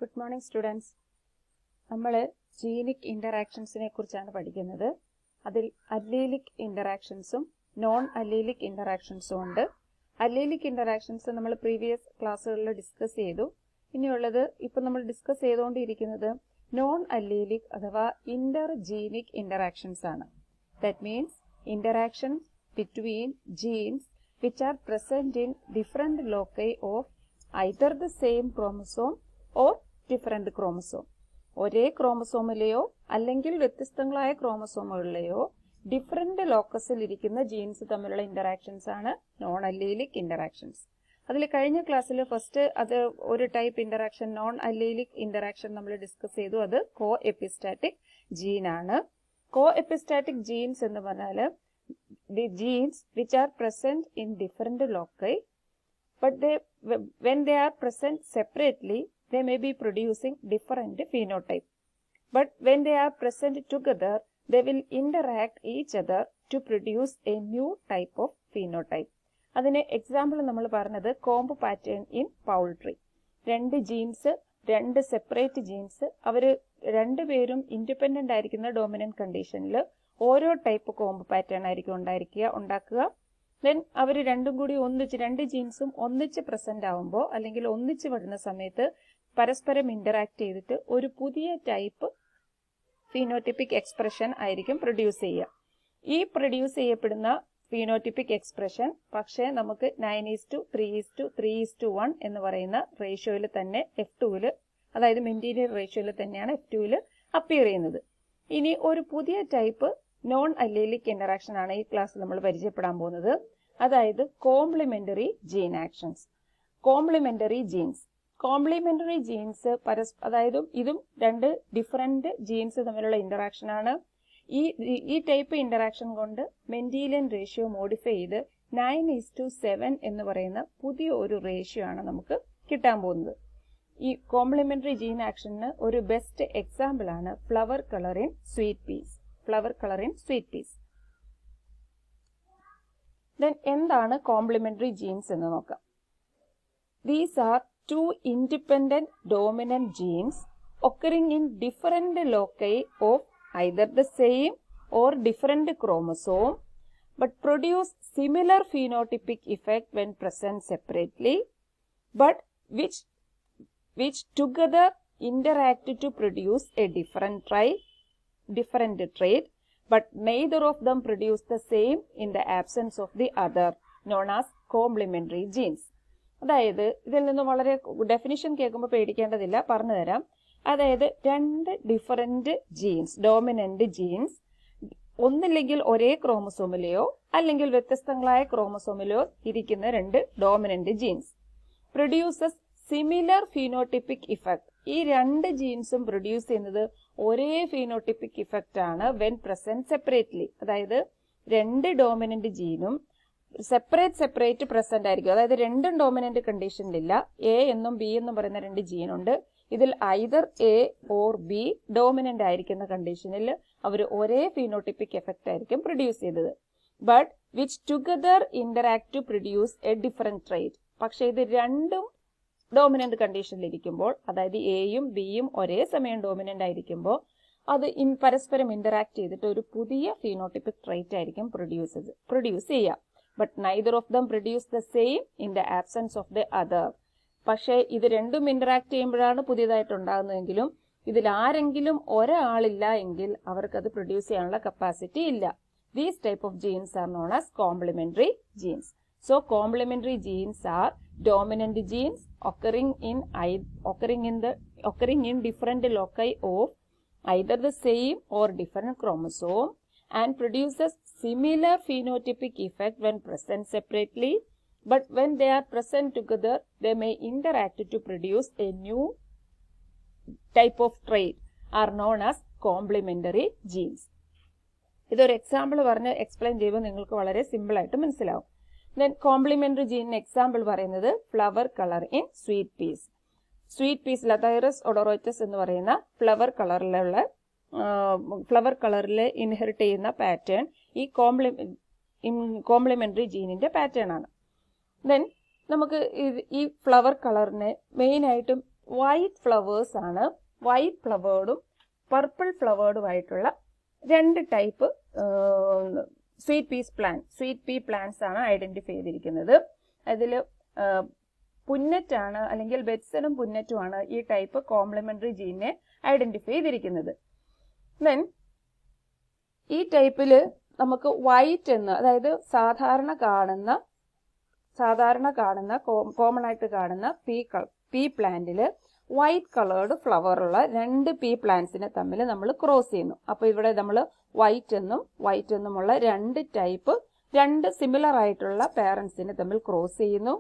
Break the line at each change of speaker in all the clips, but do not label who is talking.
Good morning students. നമ്മൾ ജീനിക് ഇന്ററാക്ഷൻസിനെ കുറിച്ചാണ് പഠിക്കുന്നത്. അതിൽ അല്ലീലിക് ഇന്ററാക്ഷൻസും നോൺ അല്ലീലിക് ഇന്ററാക്ഷൻസും ഉണ്ട്. അല്ലീലിക് ഇന്ററാക്ഷൻസ് നമ്മൾ പ്രീവിയസ് ക്ലാസ്സുകളിൽ ഡിസ്കസ് ചെയ്തു. ഇനിയുള്ളത് ഇപ്പോൾ നമ്മൾ ഡിസ്കസ് ചെയ്തുകൊണ്ടിരിക്കുന്നത് നോൺ അല്ലീലിക് അഥവാ ഇന്റർജീനിക് ഇന്ററാക്ഷൻസ് ആണ്. That means interactions between genes which are present in different loci of either the same chromosome or different chromosome. ഒരേ ക്രോമസോമിലെയോ അല്ലെങ്കിൽ വ്യത്യസ്തങ്ങളായ ക്രോമസോമുകളിലെയോ ഡിഫറെന്റ് ലോക്കസിൽ ഇരിക്കുന്ന ജീൻസ് തമ്മിലുള്ള ഇന്ററാക്ഷൻസ് ആണ് നോൺ അല്ലീലിക് ഇന്ററാക്ഷൻസ്. അതിൽ കഴിഞ്ഞ ക്ലാസ്സിൽ ഫസ്റ്റ് അത് ഒരു type interaction non allelic interaction നമ്മൾ ഡിസ്കസ് ചെയ്തു. അത് കോ എപ്പിസ്റ്റാറ്റിക് ജീൻ ആണ്. കോ എപ്പിസ്റ്റാറ്റിക് ജീൻസ് എന്ന് പറഞ്ഞാൽ the genes which are present in different loci but when they are present separately they may be producing different phenotype, but when they are present together they will interact each other to produce a new type of phenotype. അതിന് example നമ്മൾ പറഞ്ഞത് comb pattern in poultry. രണ്ട് jeans, രണ്ട് separate jeans, അവർ രണ്ടുപേരും independent ആയിരിക്കുന്ന dominant കണ്ടീഷനിൽ ഓരോ type comb pattern ആയിരിക്കും ഉണ്ടാക്കുക. ദെൻ അവർ രണ്ടും കൂടി ഒന്നിച്ച്, രണ്ട് ജീൻസും ഒന്നിച്ച് പ്രസന്റ് ആവുമ്പോൾ അല്ലെങ്കിൽ ഒന്നിച്ച് വരുന്ന സമയത്ത് പരസ്പരം ഇന്ററാക്ട് ചെയ്തിട്ട് ഒരു പുതിയ ടൈപ്പ് ഫീനോറ്റിപ്പിക് എക്സ്പ്രഷൻ ആയിരിക്കും പ്രൊഡ്യൂസ് ചെയ്യുക. ഈ പ്രൊഡ്യൂസ് ചെയ്യപ്പെടുന്ന ഫീനോറ്റിപ്പിക് എക്സ്പ്രഷൻ പക്ഷേ നമുക്ക് 9:3:3:1 എന്ന് പറയുന്ന റേഷ്യോയിൽ തന്നെ F2-ൽ, അതായത് മെന്റീലിയൻ റേഷ്യോയിൽ തന്നെയാണ് F2-ൽ അപ്പിയർ ചെയ്യുന്നത്. ഇനി ഒരു പുതിയ ടൈപ്പ് നോൺ അല്ലീലിക് ഇന്ററാക്ഷൻ ആണ് ഈ ക്ലാസ്സിൽ നമ്മൾ പരിചയപ്പെടാൻ പോകുന്നത്. അതായത് complementary gene actions. Complementary genes അതായത് ഇതും രണ്ട് ഡിഫറെന്റ് ജീൻസ് തമ്മിലുള്ള ഇന്ററാക്ഷൻ ആണ്. ഈ ടൈപ്പ് ഇന്ററാക്ഷൻ കൊണ്ട് മെന്റീലിയൻ റേഷ്യോ മോഡിഫൈ ചെയ്ത് 9:7 എന്ന് പറയുന്ന പുതിയ ഒരു റേഷ്യോ ആണ് നമുക്ക് കിട്ടാൻ പോകുന്നത്. ഈ കോംപ്ലിമെന്ററി ജീൻ ആക്ഷന് ഒരു ബെസ്റ്റ് എക്സാമ്പിൾ ആണ് flower colour in sweet peas. Then എന്താണ് കോംപ്ലിമെന്ററി ജീൻസ് എന്ന് നോക്കാം. These are two independent dominant genes occurring in different loci of either the same or different chromosome but produce similar phenotypic effect when present separately, but which together interact to produce a different trait, but neither of them produce the same in the absence of the other, known as complementary genes. അതായത് ഇതിൽ നിന്ന് വളരെ definition കേൾക്കുമ്പോൾ പേടിക്കേണ്ടതില്ല, പറഞ്ഞു തരാം. അതായത് രണ്ട് different jeans, dominant jeans, ഒന്നില്ലെങ്കിൽ ഒരേ ക്രോമസോമിലെയോ അല്ലെങ്കിൽ വ്യത്യസ്തങ്ങളായ ക്രോമസോമിലോ ഇരിക്കുന്ന രണ്ട് dominant genes produces similar phenotypic effect. ഈ രണ്ട് ജീൻസും പ്രൊഡ്യൂസ് ചെയ്യുന്നത് ഒരേ ഫീനോട്ടിപ്പിക് ഇഫക്റ്റ് ആണ് വെൻ പ്രസന്റ് സെപ്പറേറ്റ്ലി. അതായത് രണ്ട് ഡോമിനന്റ് ജീനും സെപ്പറേറ്റ് പ്രസന്റ് ആയിരിക്കും. അതായത് രണ്ടും ഡോമിനന്റ് കണ്ടീഷനിലില്ല. എ എന്നും ബി എന്നും പറയുന്ന രണ്ട് ജീനുണ്ട്. ഇതിൽ either A or B dominant ആയിരിക്കുന്ന കണ്ടീഷനിൽ അവർ ഒരേ ഫീനോട്ടിപ്പിക് എഫക്റ്റ് ആയിരിക്കും പ്രൊഡ്യൂസ് ചെയ്തത്. But which together interact to produce a different trait. പക്ഷെ ഇത് രണ്ടും ഡോമിനന്റ് കണ്ടീഷനിലിരിക്കുമ്പോൾ, അതായത് എയും ബിയും ഒരേ സമയം ഡോമിനന്റ് ആയിരിക്കുമ്പോൾ അത് പരസ്പരം ഇന്ററാക്ട് ചെയ്തിട്ട് ഒരു പുതിയ ഫീനോട്ടിപ്പിക് ട്രേറ്റ് ആയിരിക്കും പ്രൊഡ്യൂസ് ചെയ്യുക. But neither of them produce the same in the absence of the other. പക്ഷേ ഇത് രണ്ടും ഇന്ററാക്ട് ചെയ്യുമ്പോഴാണ് പുതിയതായിട്ട് ഉണ്ടാകുന്നതെങ്കിലും ഇതിൽ ആരെങ്കിലും ഒരാളില്ല എങ്കിൽ അവർക്കത് പ്രൊഡ്യൂസ് ചെയ്യാനുള്ള കപ്പാസിറ്റി ഇല്ല. These type of genes are known as complementary genes. So complementary genes are dominant genes occurring in different loci of either the same or different chromosome and produces similar phenotypic effect when present separately, but when they are present together they may interact to produce a new type of trait, are known as complementary genes. ഇതൊരു example പറഞ്ഞ് explain ചെയ്യുമ്പോൾ നിങ്ങൾക്ക് വളരെ simple ആയിട്ട് മനസ്സിലാവും. Then complementary ജീനിന് example പറയുന്നത് flower colour in sweet peas Lathyrus odoratus എന്ന് പറയുന്ന ഫ്ലവർ കളറിൽ ഇൻഹെറിറ്റ് ചെയ്യുന്ന പാറ്റേൺ ഈ കോംപ്ലിമെന്ററി ജീനിന്റെ പാറ്റേൺ ആണ്. ദെൻ നമുക്ക് ഈ ഫ്ലവർ കളറിനെ മെയിനായിട്ടും വൈറ്റ് ഫ്ലവേഴ്സ് ആണ്. വൈറ്റ് ഫ്ലവേർഡും പർപ്പിൾ ഫ്ലവേർഡുമായിട്ടുള്ള രണ്ട് ടൈപ്പ് സ്വീറ്റ് പീ പ്ലാന്റ്സ് ആണ് ഐഡന്റിഫൈ ചെയ്തിരിക്കുന്നത്. അതിൽ പുന്നറ്റാണ് അല്ലെങ്കിൽ ബെറ്റ്സണും പുന്നറ്റുമാണ് ഈ ടൈപ്പ് കോംപ്ലിമെന്ററി ജീനെ ഐഡന്റിഫൈ ചെയ്തിരിക്കുന്നത്. ദെൻ ഈ ടൈപ്പില് നമുക്ക് വൈറ്റ് എന്ന്, അതായത് സാധാരണ കാണുന്ന കോമൺ ആയിട്ട് കാണുന്ന പീ പ്ലാന്റില് വൈറ്റ് കളേർഡ് ഫ്ലവർ ഉള്ള രണ്ട് പീ പ്ലാന്റ്സിനെ തമ്മിൽ നമ്മൾ ക്രോസ് ചെയ്യുന്നു. അപ്പൊ ഇവിടെ നമ്മൾ വൈറ്റ് എന്നുമുള്ള രണ്ട് ടൈപ്പ്, രണ്ട് സിമിലർ ആയിട്ടുള്ള പാരന്റ്സിനെ തമ്മിൽ ക്രോസ് ചെയ്യുന്നു.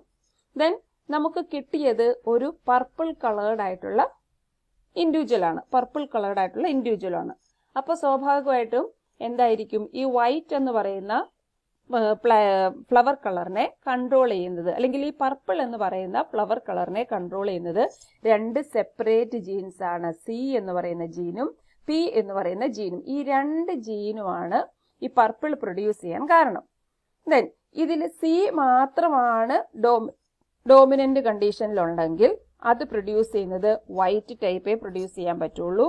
ദെൻ നമുക്ക് കിട്ടിയത് ഒരു പർപ്പിൾ കളേർഡ് ആയിട്ടുള്ള ഇൻഡിവിജ്വൽ ആണ്. അപ്പൊ സ്വാഭാവികമായിട്ടും എന്തായിരിക്കും, ഈ വൈറ്റ് എന്ന് പറയുന്ന ഫ്ലവർ കളറിനെ കൺട്രോൾ ചെയ്യുന്നത്, അല്ലെങ്കിൽ ഈ പർപ്പിൾ എന്ന് പറയുന്ന ഫ്ലവർ കളറിനെ കൺട്രോൾ ചെയ്യുന്നത് രണ്ട് സെപ്പറേറ്റ് ജീൻസ് ആണ്. സി എന്ന് പറയുന്ന ജീനും പി എന്ന് പറയുന്ന ജീനും. ഈ രണ്ട് ജീനുമാണ് ഈ പർപ്പിൾ പ്രൊഡ്യൂസ് ചെയ്യാൻ കാരണം. ദെൻ ഇതിൽ സി മാത്രമാണ് ഡോമിനന്റ് കണ്ടീഷനിലുണ്ടെങ്കിൽ അത് പ്രൊഡ്യൂസ് ചെയ്യുന്നത് വൈറ്റ് ടൈപ്പേ പ്രൊഡ്യൂസ് ചെയ്യാൻ പറ്റുള്ളൂ.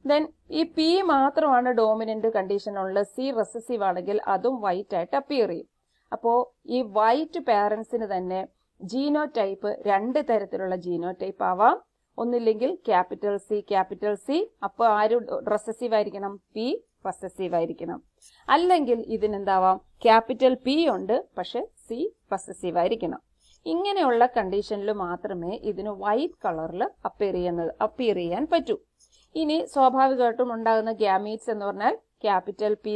ദെൻ ഈ പി മാത്രമാണ് ഡോമിനന്റ് കണ്ടീഷനുള്ള, സി റെസസീവ് ആണെങ്കിൽ അതും വൈറ്റ് ആയിട്ട് അപ്പിയർ ചെയ്യും. അപ്പോ ഈ വൈറ്റ് പാരന്റ്സിന് തന്നെ ജീനോ ടൈപ്പ് രണ്ട് തരത്തിലുള്ള ജീനോ ടൈപ്പ് ആവാം. ഒന്നില്ലെങ്കിൽ ക്യാപിറ്റൽ സി, അപ്പൊ ആര് റെസസീവ് ആയിരിക്കണം, പി റെസസീവ് ആയിരിക്കണം. അല്ലെങ്കിൽ ഇതിനെന്താവാം, ക്യാപിറ്റൽ പി ഉണ്ട് പക്ഷെ സി റെസസീവ് ആയിരിക്കണം. ഇങ്ങനെയുള്ള കണ്ടീഷനിൽ മാത്രമേ ഇതിന് വൈറ്റ് കളറിൽ അപ്പിയർ ചെയ്യാൻ പറ്റൂ. ഇനി സ്വാഭാവികമായിട്ടും ഉണ്ടാകുന്ന ഗ്യാമീറ്റ്സ് എന്ന് പറഞ്ഞാൽ capital P,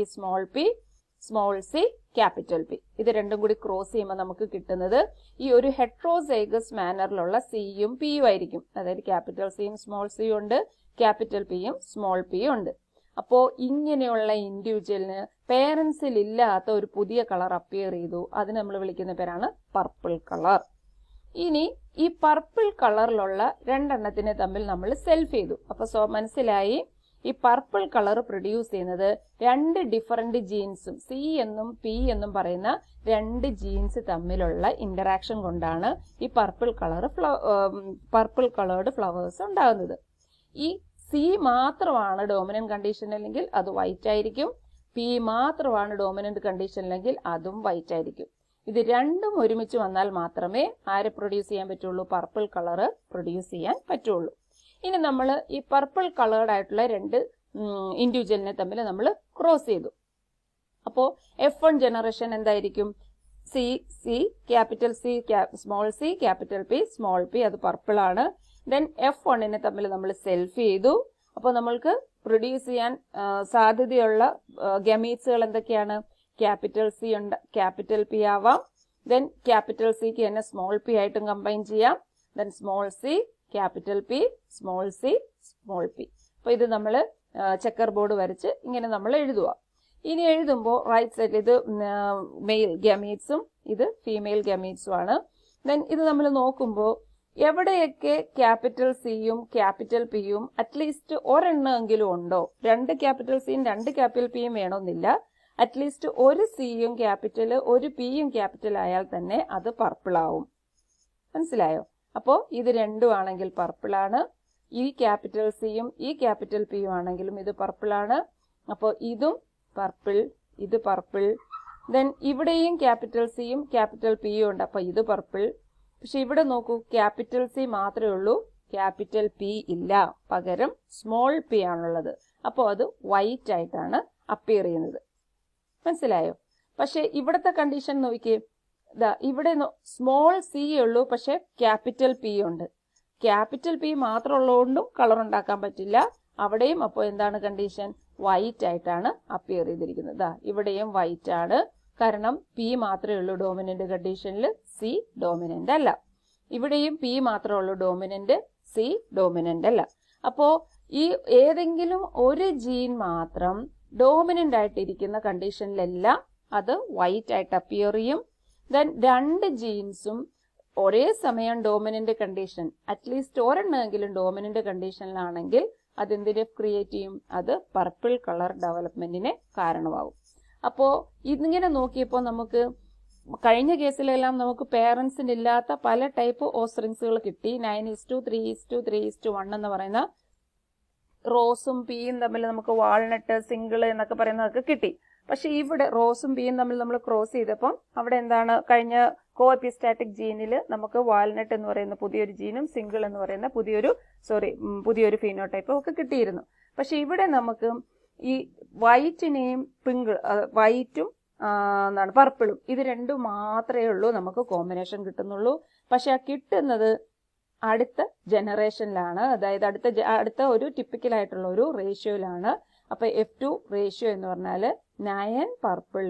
small C, capital P. ഇത് രണ്ടും കൂടി ക്രോസ് ചെയ്യുമ്പോൾ നമുക്ക് കിട്ടുന്നത് ഈ ഒരു ഹെട്രോസൈഗസ് മാനറിലുള്ള സിയും പിയും ആയിരിക്കും. അതായത് ക്യാപിറ്റൽ സിയും സ്മോൾ സിയും ഉണ്ട്, ക്യാപിറ്റൽ പിയും സ്മോൾ പിയും ഉണ്ട്. അപ്പോ ഇങ്ങനെയുള്ള ഇൻഡിവിജ്വലിന് പേരൻസിൽ ഇല്ലാത്ത ഒരു പുതിയ കളർ അപ്പിയർ ചെയ്തു. അതിന് നമ്മൾ വിളിക്കുന്ന പേരാണ് പർപ്പിൾ കളർ. ഇനി ഈ പർപ്പിൾ കളറിലുള്ള രണ്ടെണ്ണത്തിനെ തമ്മിൽ നമ്മൾ സെൽഫ് ചെയ്തു. അപ്പൊ മനസ്സിലായി, ഈ പർപ്പിൾ കളർ പ്രൊഡ്യൂസ് ചെയ്യുന്നത് രണ്ട് ഡിഫറന്റ് ജീൻസും, സി എന്നും പി എന്നും പറയുന്ന രണ്ട് ജീൻസ് തമ്മിലുള്ള ഇന്ററാക്ഷൻ കൊണ്ടാണ് ഈ പർപ്പിൾ കളേർഡ് ഫ്ലവേഴ്സ് ഉണ്ടാകുന്നത്. ഈ സി മാത്രമാണ് ഡോമിനന്റ് കണ്ടീഷൻ അല്ലെങ്കിൽ അത് വൈറ്റ് ആയിരിക്കും. പി മാത്രമാണ് ഡോമിനന്റ് കണ്ടീഷൻ അല്ലെങ്കിൽ അതും വൈറ്റ് ആയിരിക്കും. ഇത് രണ്ടും ഒരുമിച്ച് വന്നാൽ മാത്രമേ ആരെ പ്രൊഡ്യൂസ് ചെയ്യാൻ പറ്റുള്ളൂ, പർപ്പിൾ കളറ് പ്രൊഡ്യൂസ് ചെയ്യാൻ പറ്റുള്ളൂ. ഇനി നമ്മൾ ഈ പർപ്പിൾ കളേർഡ് ആയിട്ടുള്ള രണ്ട് ഇൻഡിവിജ്വലിനെ തമ്മിൽ നമ്മൾ ക്രോസ് ചെയ്തു. അപ്പോ F1 ജനറേഷൻ എന്തായിരിക്കും, capital C small C, capital P small P, അത് പർപ്പിൾ ആണ്. ദെൻ F1നെ തമ്മിൽ നമ്മൾ സെൽഫ് ചെയ്തു. അപ്പൊ നമ്മൾക്ക് പ്രൊഡ്യൂസ് ചെയ്യാൻ സാധ്യതയുള്ള ഗമീറ്റ്സുകൾ എന്തൊക്കെയാണ്, ക്യാപിറ്റൽ സി ഉണ്ട്, ക്യാപിറ്റൽ പി ആവാം. ദെൻ ക്യാപിറ്റൽ സിക്ക് തന്നെ സ്മോൾ പി ആയിട്ടും കമ്പൈൻ ചെയ്യാം. Then small C, capital P, small C, small P. അപ്പൊ ഇത് നമ്മൾ ചെക്കർ ബോർഡ് വരച്ച് ഇങ്ങനെ നമ്മൾ എഴുതുക. ഇനി എഴുതുമ്പോൾ റൈറ്റ് സൈഡിൽ ഇത് മെയിൽ ഗമീറ്റ്സും ഇത് ഫീമെയിൽ ഗമീറ്റ്സും ആണ്. ദെൻ ഇത് നമ്മൾ നോക്കുമ്പോൾ എവിടെയൊക്കെ ക്യാപിറ്റൽ സിയും ക്യാപിറ്റൽ പിയും അറ്റ്ലീസ്റ്റ് ഒരെണ്ണമെങ്കിലും ഉണ്ടോ, രണ്ട് ക്യാപിറ്റൽ സിയും രണ്ട് ക്യാപിറ്റൽ പിയും വേണമെന്നില്ല, അറ്റ്ലീസ്റ്റ് ഒരു സിയും ക്യാപിറ്റൽ ഒരു പിയും ക്യാപിറ്റൽ ആയാൽ തന്നെ അത് പർപ്പിൾ ആവും. മനസ്സിലായോ? അപ്പോ ഇത് രണ്ടും ആണെങ്കിൽ പർപ്പിൾ ആണ്. ഈ ക്യാപിറ്റൽ സിയും ഈ ക്യാപിറ്റൽ പിയും ആണെങ്കിലും ഇത് പർപ്പിൾ ആണ്. അപ്പോ ഇതും പർപ്പിൾ, ഇത് പർപ്പിൾ. ദെൻ ഇവിടെയും ക്യാപിറ്റൽ സിയും ക്യാപിറ്റൽ പിയും ഉണ്ട്, അപ്പൊ ഇത് പർപ്പിൾ. പക്ഷെ ഇവിടെ നോക്കൂ, ക്യാപിറ്റൽ സി മാത്രമേ ഉള്ളൂ, ക്യാപിറ്റൽ പി ഇല്ല, പകരം സ്മോൾ പി ആണുള്ളത്. അപ്പോൾ അത് വൈറ്റ് ആയിട്ടാണ് അപ്പിയർ ചെയ്യുന്നത്. മനസ്സിലായോ? പക്ഷെ ഇവിടത്തെ കണ്ടീഷൻ നോക്കിയേ, ഇവിടെ സ്മോൾ സി ഉള്ളൂ പക്ഷെ ക്യാപിറ്റൽ പി ഉണ്ട്. ക്യാപിറ്റൽ പി മാത്രം ഉള്ളതുകൊണ്ടും കളർ ഉണ്ടാക്കാൻ പറ്റില്ല. അവിടെയും അപ്പോൾ എന്താണ് കണ്ടീഷൻ, വൈറ്റ് ആയിട്ടാണ് അപ്പിയർ ചെയ്തിരിക്കുന്നത്. ഇവിടെയും വൈറ്റ് ആണ്, കാരണം പി മാത്രമേ ഉള്ളൂ ഡോമിനന്റ് കണ്ടീഷനിൽ, സി ഡോമിനന്റ് അല്ല. ഇവിടെയും പി മാത്രമേ ഉള്ളൂ ഡോമിനന്റ്, സി ഡോമിനന്റ് അല്ല. അപ്പോ ഈ ഏതെങ്കിലും ഒരു ജീൻ മാത്രം ഡോമിനന്റ് ആയിട്ടിരിക്കുന്ന കണ്ടീഷനിലെല്ലാം അത് വൈറ്റ് ആയിട്ട് അപ്പിയർ ചെയ്യും. ദെൻ രണ്ട് ജീൻസും ഒരേ സമയം ഡോമിനന്റ് കണ്ടീഷൻ, അറ്റ്ലീസ്റ്റ് ഒരെണ്ണമെങ്കിലും ഡോമിനന്റ് കണ്ടീഷനിലാണെങ്കിൽ അതെന്തിനെ ക്രിയേറ്റ് ചെയ്യും, അത് പർപ്പിൾ കളർ ഡെവലപ്മെന്റിന് കാരണമാകും. അപ്പോ ഇതിങ്ങനെ നോക്കിയപ്പോൾ നമുക്ക് കഴിഞ്ഞ കേസിലെല്ലാം നമുക്ക് പേരൻസിന് ഇല്ലാത്ത പല ടൈപ്പ് ഓസ്പ്രിങ്സുകൾ കിട്ടി. 9:3:3:1 എന്ന് പറയുന്ന റോസും പിയും തമ്മിൽ നമുക്ക് വാൾനട്ട്, സിംഗിള് എന്നൊക്കെ പറയുന്നതൊക്കെ കിട്ടി. പക്ഷെ ഇവിടെ റോസും പിയും തമ്മിൽ നമ്മൾ ക്രോസ് ചെയ്തപ്പം അവിടെ എന്താണ്, കഴിഞ്ഞ കോ എപ്പിസ്റ്റാറ്റിക് ജീനിൽ നമുക്ക് വാൾനട്ട് എന്ന് പറയുന്ന പുതിയൊരു ജീനും സിംഗിൾ എന്ന് പറയുന്ന പുതിയൊരു ഫീനോടൈപ്പും ഒക്കെ കിട്ടിയിരുന്നു. പക്ഷെ ഇവിടെ നമുക്ക് ഈ വൈറ്റിനെയും വൈറ്റും പർപ്പിളും ഇത് രണ്ടും മാത്രമേ ഉള്ളൂ നമുക്ക് കോമ്പിനേഷൻ കിട്ടുന്നുള്ളൂ. പക്ഷെ ആ കിട്ടുന്നത് അടുത്ത ജനറേഷനിലാണ്, അതായത് അടുത്ത ഒരു ടിപ്പിക്കൽ ആയിട്ടുള്ള ഒരു റേഷ്യോയിലാണ്. അപ്പൊ F2 റേഷ്യോ എന്ന് പറഞ്ഞാൽ 9 പർപ്പിൾ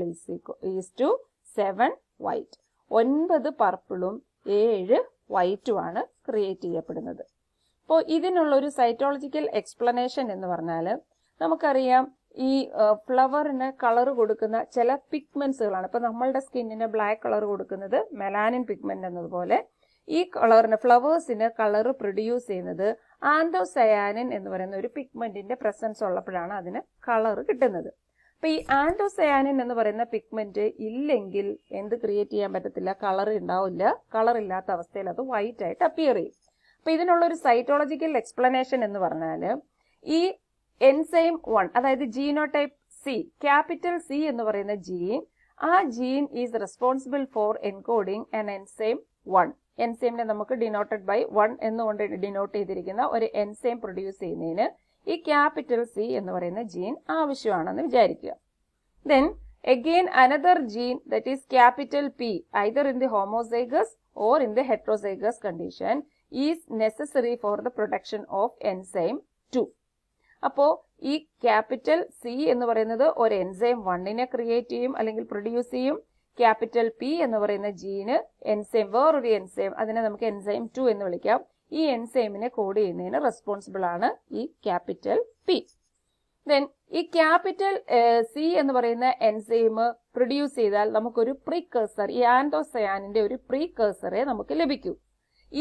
ഈസ് ടു 7 വൈറ്റ്. 9 പർപ്പിളും 7 വൈറ്റും ആണ് ക്രിയേറ്റ് ചെയ്യപ്പെടുന്നത്. അപ്പോൾ ഇതിനുള്ള ഒരു സൈറ്റോളജിക്കൽ എക്സ്പ്ലനേഷൻ എന്ന് പറഞ്ഞാൽ നമുക്കറിയാം, ഈ ഫ്ലവറിന് കളർ കൊടുക്കുന്ന ചില പിഗ്മെന്റ്സുകളാണ്. ഇപ്പൊ നമ്മളുടെ സ്കിന്നിന് ബ്ലാക്ക് കളർ കൊടുക്കുന്നത് മെലാനിൻ പിഗ്മെന്റ് എന്നതുപോലെ ഈ കളറിന്, ഫ്ലവേഴ്സിന് കളർ പ്രൊഡ്യൂസ് ചെയ്യുന്നത് ആന്തോസയാനിൻ എന്ന് പറയുന്ന ഒരു പിഗ്മെന്റിന്റെ പ്രസൻസ് ഉള്ളപ്പോഴാണ് അതിന് കളർ കിട്ടുന്നത്. അപ്പൊ ഈ ആന്തോസയാനിൻ എന്ന് പറയുന്ന പിഗ്മെന്റ് ഇല്ലെങ്കിൽ എന്ത് ക്രിയേറ്റ് ചെയ്യാൻ പറ്റത്തില്ല, കളർ ഉണ്ടാവില്ല. കളർ ഇല്ലാത്ത അവസ്ഥയിൽ അത് വൈറ്റ് ആയിട്ട് അപ്പിയർ ചെയ്യും. അപ്പൊ ഇതിനുള്ള ഒരു സൈറ്റോളജിക്കൽ എക്സ്പ്ലനേഷൻ എന്ന് പറഞ്ഞാൽ ഈ എൻസൈം 1, അതായത് ജീനോടൈപ്പ് സി, ക്യാപിറ്റൽ സി എന്ന് പറയുന്ന ജീൻ, ആ gene is responsible for encoding an enzyme 1. എൻസൈമിനെ നമുക്ക് ഡിനോട്ടഡ് ബൈ 1 എന്നുകൊണ്ട് ഡിനോട്ട് ചെയ്തിരിക്കുന്ന ഒരു എൻസൈം പ്രൊഡ്യൂസ് ചെയ്യുന്നതിന് ഈ ക്യാപിറ്റൽ സി എന്ന് പറയുന്ന ജീൻ ആവശ്യമാണെന്ന് വിചാരിക്കുക. Then again another gene, that is capital P, either in the homozygous or in the heterozygous condition, is necessary for the production of enzyme 2. അപ്പോ ഈ ക്യാപിറ്റൽ സി എന്ന് പറയുന്നത് ഒരു എൻസൈം 1നെ ക്രിയേറ്റ് ചെയ്യും അല്ലെങ്കിൽ പ്രൊഡ്യൂസ് ചെയ്യും. ക്യാപിറ്റൽ പി എന്ന് പറയുന്ന ജീന് എൻസൈം, വേറൊരു എൻസൈം, അതിനെ നമുക്ക് എൻസൈം 2 എന്ന് വിളിക്കാം. ഈ എൻസൈമിനെ കോഡ് ചെയ്യുന്നതിന് റെസ്പോൺസിബിൾ ആണ് ഈ ക്യാപിറ്റൽ പി. ദെൻ ഈ ക്യാപിറ്റൽ സി എന്ന് പറയുന്ന എൻസൈം പ്രൊഡ്യൂസ് ചെയ്താൽ നമുക്കൊരു പ്രീകേഴ്സർ, ഈ ആന്തോസയാനിന്റെ ഒരു പ്രീകേഴ്സറെ നമുക്ക് ലഭിക്കൂ.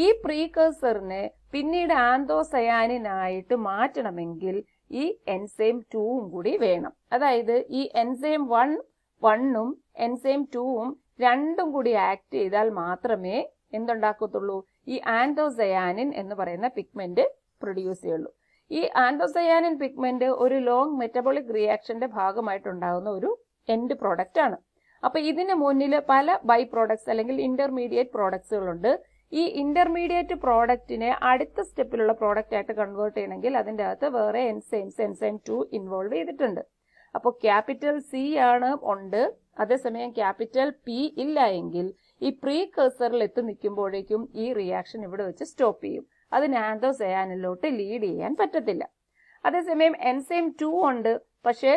ഈ പ്രീകേഴ്സറിനെ പിന്നീട് ആന്തോസയാനിനായിട്ട് മാറ്റണമെങ്കിൽ ഈ എൻസൈം 2ഉം കൂടി വേണം. അതായത് ഈ എൻസൈം 1ഉം എൻസൈം 2ഉം രണ്ടും കൂടി ആക്ട് ചെയ്താൽ മാത്രമേ എന്തുണ്ടാക്കത്തുള്ളൂ, ഈ ആന്തോസയാനിൻ എന്ന് പറയുന്ന പിഗ്മെന്റ് പ്രൊഡ്യൂസ് ചെയ്യുള്ളൂ. ഈ ആന്തോസയാനിൻ പിഗ്മെന്റ് ഒരു ലോങ് മെറ്റബോളിക് റിയാക്ഷന്റെ ഭാഗമായിട്ടുണ്ടാകുന്ന ഒരു എൻഡ് പ്രോഡക്റ്റ് ആണ്. അപ്പൊ ഇതിന് മുന്നിൽ പല ബൈ പ്രോഡക്ട്സ് അല്ലെങ്കിൽ ഇന്റർമീഡിയറ്റ് പ്രോഡക്ട്സുകളുണ്ട്. ഈ ഇന്റർമീഡിയറ്റ് പ്രോഡക്റ്റിനെ അടുത്ത സ്റ്റെപ്പിലുള്ള പ്രോഡക്റ്റ് ആയിട്ട് കൺവേർട്ട് ചെയ്യണമെങ്കിൽ അതിന്റെ അകത്ത് വേറെ എൻസൈം 2 ഇൻവോൾവ് ചെയ്തിട്ടുണ്ട്. അപ്പോൾ ക്യാപിറ്റൽ സി ഉണ്ട്, അതേസമയം ക്യാപിറ്റൽ പി ഇല്ല എങ്കിൽ ഈ പ്രീകേഴ്സറിൽ എത്തി നിൽക്കുമ്പോഴേക്കും ഈ റിയാക്ഷൻ ഇവിടെ വെച്ച് സ്റ്റോപ്പ് ചെയ്യും. അതിന് ആന്തോസയാനിലോട്ട് ലീഡ് ചെയ്യാൻ പറ്റത്തില്ല. അതേസമയം എൻസൈം 2 ഉണ്ട്, പക്ഷേ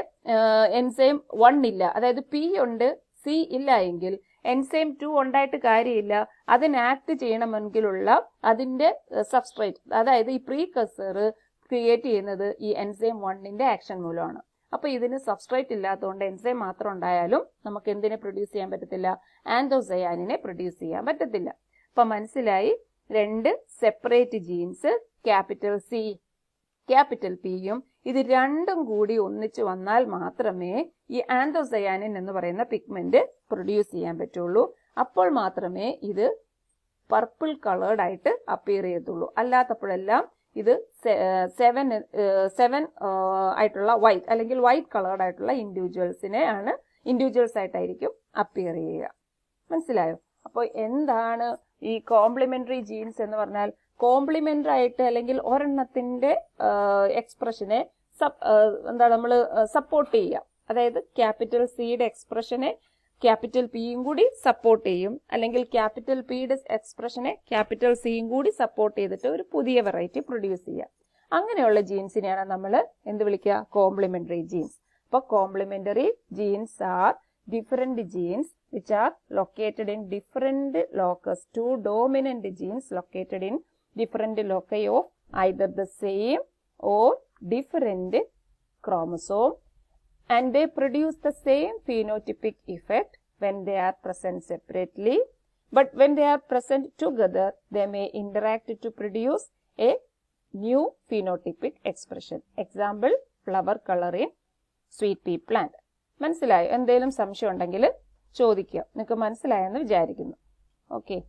എൻസൈം 1 ഇല്ല, അതായത് പി ഉണ്ട്, സി ഇല്ല എങ്കിൽ എൻസൈം 2 ഉണ്ടായിട്ട് കാര്യമില്ല. അതിന് ആക്ട് ചെയ്യണമെങ്കിലുള്ള അതിന്റെ സബ്സ്ട്രേറ്റ്, അതായത് ഈ പ്രീകേഴ്സർ ക്രിയേറ്റ് ചെയ്യുന്നത് ഈ എൻസൈം 1ന്റെ ആക്ഷൻ മൂലമാണ്. അപ്പൊ ഇതിന് സബ്സ്ട്രേറ്റ് ഇല്ലാത്തതുകൊണ്ട് എൻസൈം മാത്രം ഉണ്ടായാലും നമുക്ക് എന്തിനെ പ്രൊഡ്യൂസ് ചെയ്യാൻ പറ്റത്തില്ല, ആന്തോസയാനിനെ പ്രൊഡ്യൂസ് ചെയ്യാൻ പറ്റത്തില്ല. അപ്പൊ മനസ്സിലായി, 2 separate genes, capital C capital പിയും, ഇത് രണ്ടും കൂടി ഒന്നിച്ചു വന്നാൽ മാത്രമേ ഈ ആന്തോസയാനിൻ എന്ന് പറയുന്ന പിഗ്മെന്റ് പ്രൊഡ്യൂസ് ചെയ്യാൻ പറ്റുള്ളൂ. അപ്പോൾ മാത്രമേ ഇത് പർപ്പിൾ കളേർഡ് ആയിട്ട് അപ്പിയർ ചെയ്യത്തുള്ളൂ. അല്ലാത്തപ്പോഴെല്ലാം ഇത് 7 ആയിട്ടുള്ള വൈറ്റ് അല്ലെങ്കിൽ വൈറ്റ് കളേർഡ് ആയിട്ടുള്ള ഇൻഡിവിജ്വൽസ് ആയിട്ടായിരിക്കും അപ്പിയർ ചെയ്യുക. മനസ്സിലായോ? അപ്പോൾ എന്താണ് ഈ കോംപ്ലിമെന്ററി ജീൻസ് എന്ന് പറഞ്ഞാൽ? കോംപ്ലിമെന്ററി ആയിട്ട് അല്ലെങ്കിൽ ഒരെണ്ണത്തിന്റെ എക്സ്പ്രഷനെ നമ്മൾ സപ്പോർട്ട് ചെയ്യുക. അതായത് ക്യാപിറ്റൽ സിയുടെ എക്സ്പ്രഷനെ ക്യാപിറ്റൽ പിയും കൂടി സപ്പോർട്ട് ചെയ്യും, അല്ലെങ്കിൽ ക്യാപിറ്റൽ പിയുടെ എക്സ്പ്രഷനെ ക്യാപിറ്റൽ സിയും കൂടി സപ്പോർട്ട് ചെയ്തിട്ട് ഒരു പുതിയ വെറൈറ്റി പ്രൊഡ്യൂസ് ചെയ്യുക. അങ്ങനെയുള്ള ജീൻസിനെയാണ് നമ്മൾ എന്ത് വിളിക്കുക? Complementary genes. അപ്പോൾ complementary genes are different genes which are located in different locus. 2 dominant genes located in different loci of either the same or different chromosome, and they produce the same phenotypic effect when they are present separately, but when they are present together they may interact to produce a new phenotypic expression. Example, flower color in sweet pea plant. മനസ്സിലായോ? എന്തെങ്കിലും സംശയം ഉണ്ടെങ്കിൽ ചോദിക്കുക. നിങ്ങൾക്ക് മനസ്സിലായെന്ന് വിചാരിക്കുന്നു. Okay.